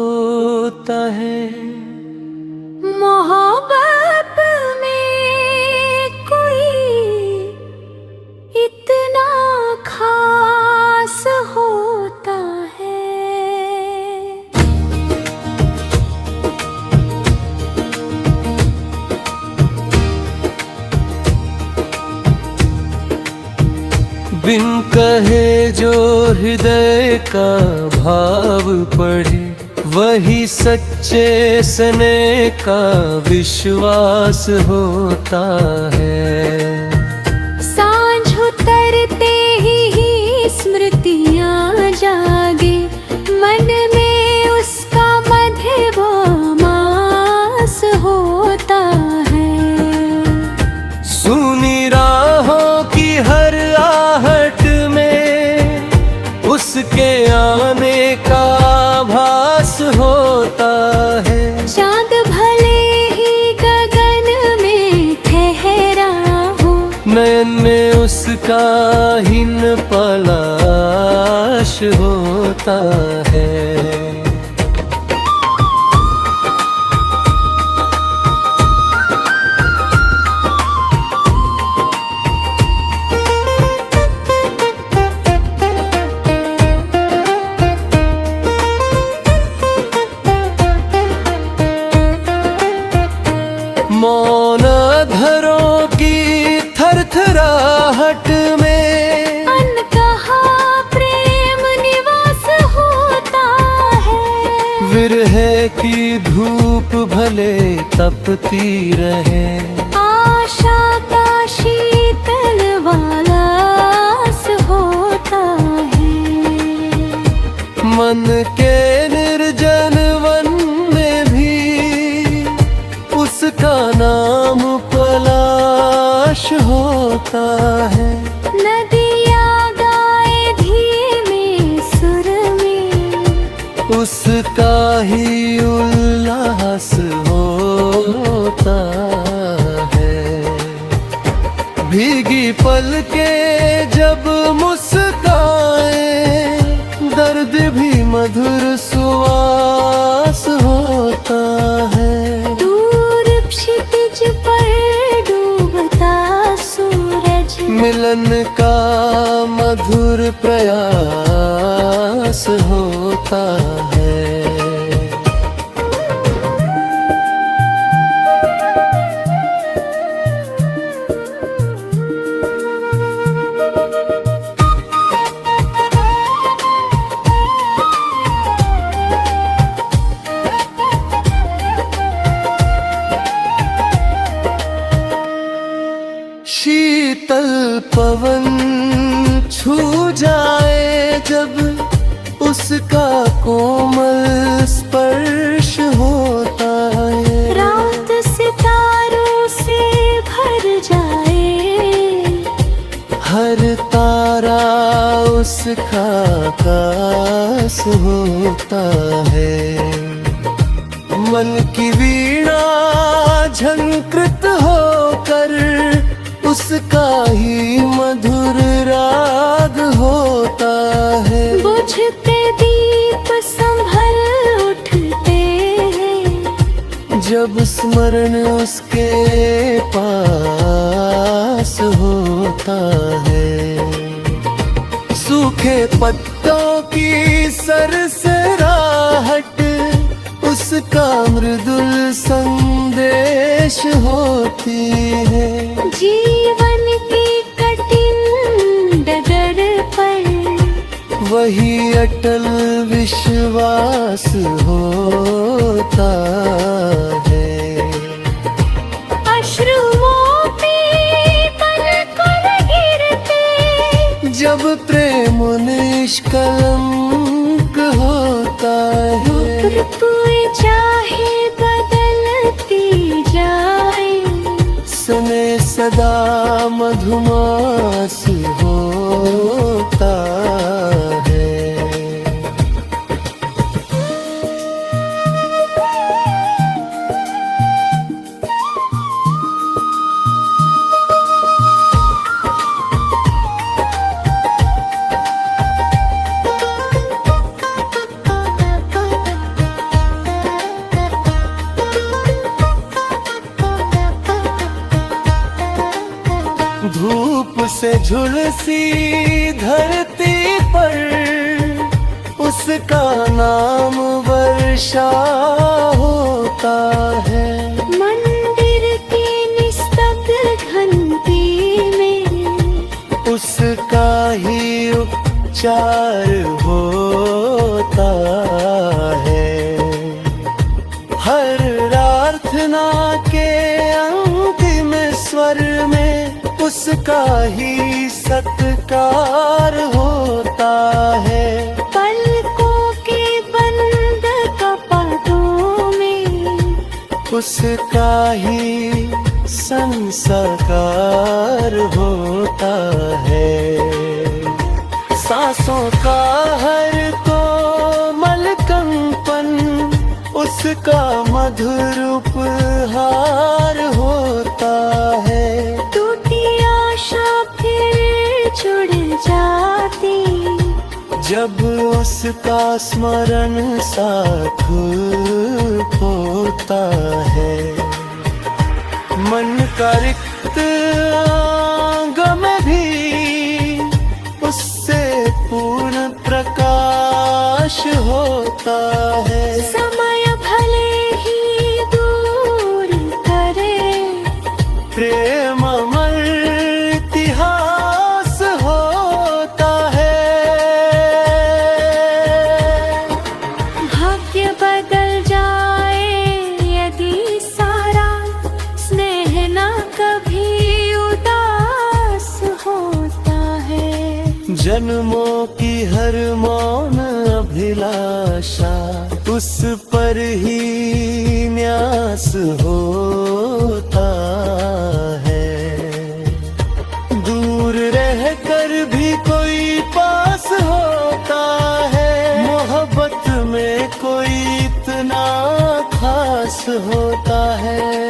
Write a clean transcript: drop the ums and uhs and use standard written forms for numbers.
होता है। मोहब्बत में कोई इतना खास होता है। बिन कहे जो हृदय का भाव पढ़े, वही सच्चे स्नेह का विश्वास होता है। सांझ उतरते ही स्मृतियाँ जागे, मन में उसका मधुमास होता है। सुनी राहों की हर आहट में उसके आने का आभास होता है। चाँद भले ही गगन में ठहरा हो, नयन में उसका हिन पलाश होता है। मौन अधरों की थरथराहट में अनकहा प्रेम निवास होता है। विरह की धूप भले तपती रहे, आशा का शीतल वालास होता है। मन के निर्जन वन में भी उसका नाम पलाश होता है। नदियाँ गाए धीमे सुर में, उसका ही उल्लास होता है। भीगी पलकें जब मुस्काए, दर्द भी मधुर सुवास होता है। दूर क्षितिज पर डूबता सूरज, मिलन का मधुर प्रयास होता है। शीतल पवन छू जाए जब उसका कोमल स्पर्श होता है। रात सितारों से भर जाए, हर तारा उसका आकाश होता है। मन की वीणा झंकृत होकर उसका ही मधुर राग होता है। बुझते दीप संभल उठते हैं, जब स्मरण उसके पास होता है। सूखे पत्तों की सरसराहट उसका मृदुल संदेश होती है। जीवन की कठिन डगर पर वही अटल विश्वास होता है। अश्रुओं पे पलक गिरते, जब प्रेम निष्कलंक होता है। ऋतुएं चाहे बदलती जाए, स्नेह सदा मधुमास होता है। उससे झुलसी धरती पर उसका नाम वर्षा होता है। मंदिर की निस्तब्ध घंटी में उसका ही उच्चार होता है। हर प्रार्थना के अंतिम स्वर में उसका ही सत्कार होता है। पलकों के बंद कपाटों में उसका ही संस्कार होता है। सांसों का हर कोमल कंपन उसका मधुर उपहार होता है। टूटी आशा फिर जुड़ जाती जब उसका स्मरण साथ होता है। मन का रिक्त गम भी उससे पूर्ण प्रकाश होता है। समय भले ही दूर करे प्रेम अमर इतिहास होता है। भाग्य बदल जाए यदि सारा स्नेह ना कभी उदास होता है। जन्मों की हर मौन अभिलाषा उस पर ही न्यास होता है। दूर रहकर भी कोई पास होता है। मोहब्बत में कोई इतना खास होता है।